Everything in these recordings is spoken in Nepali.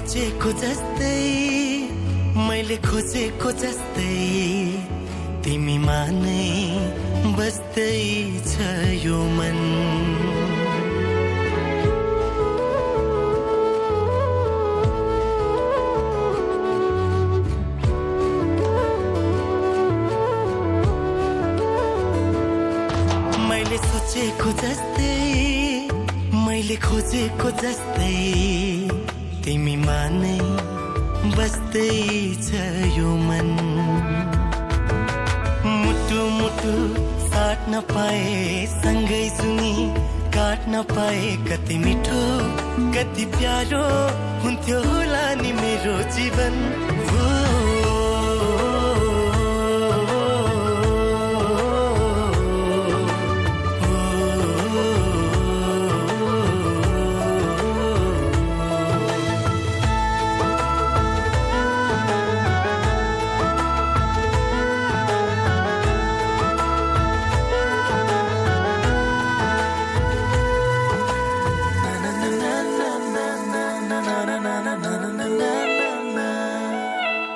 सोचेको जस्तै मैले खोजेको जस्तै तिमीमा नै बस्दै छ यो मन। मैले सोचेको जस्तै मैले खोजेको जस्तै तिमीमा नै बस्दै छ यो मन। मुटु मुटु साट्न पाए सँगै सुनी काट्न पाए कति मिठो कति प्यारो हुन्थ्यो होला नि मेरो जीवन।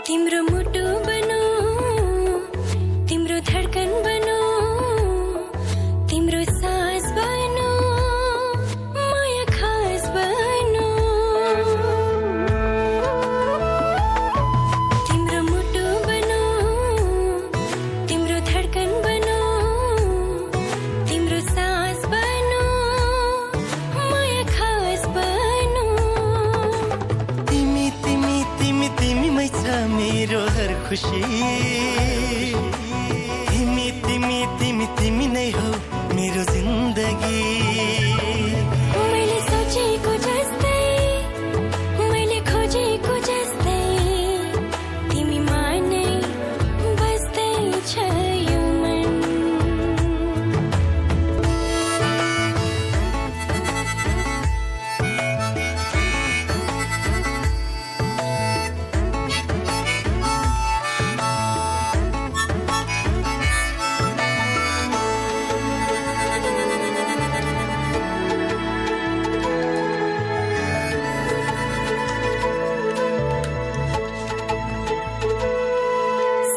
तिम्रो मुटु बनो तिम्रो धडकन बनो तिम्रो सास बनो माया खास बनो। तिम्रो मुटु बनो तिम्रो धडकन बनो तिम्रो सास बनो माया खास बनो। तिमी तिमी तिमी तिमीमै छ मेरो हर खुसी। तिमी तिमी तिमी तिमी नै हो मेरो जिन्दगी। मैले सोचेको जस्तै मैले खोजेको जस्तै तिमीमा नै बस्दै छ यो मन।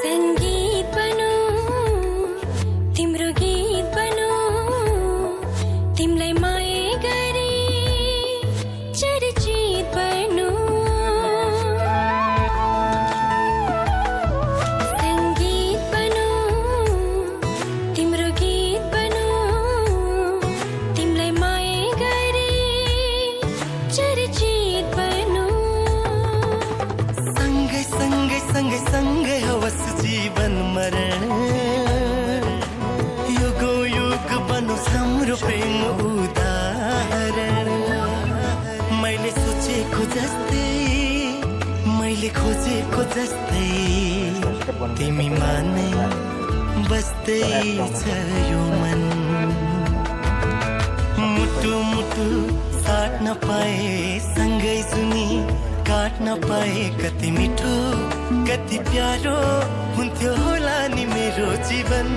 संगीत बनो तिम्रो गीत बनो तिमीलाई माया गरी चर्चित बनो। संगीत बनो तिम्रो गीत बनो तिमीलाई माया गरी चर्चित बनो। सँगै सँगै सँगै सँगै होस् जीवन मरण युगो युग बनोस् हाम्रो प्रेम उदाहरण। मैले सोचेको जस्तै मैले खोजेको जस्तै तिमीमा नै बस्दै छ यो मन। मुटु मुटु साट्न पाए सँगै सुनी काट्न पाए कति मिठो कति प्यारो हुन्थ्यो होला नि मेरो जीवन।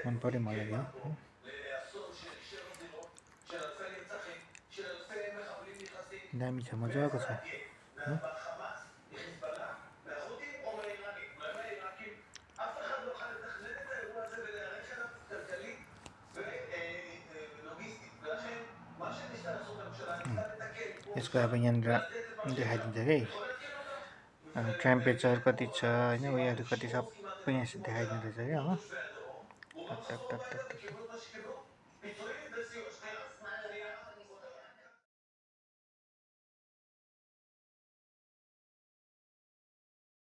मन पर्यो मलाई यो। दामी छ मजाको छ। यसको अब यहाँनिर देखाइदिन्छ है टेम्परेचर कति छ होइन उयोहरू कति सबै यहाँ देखाइदिँदैछ क्या हो। टक टक टक टक टक।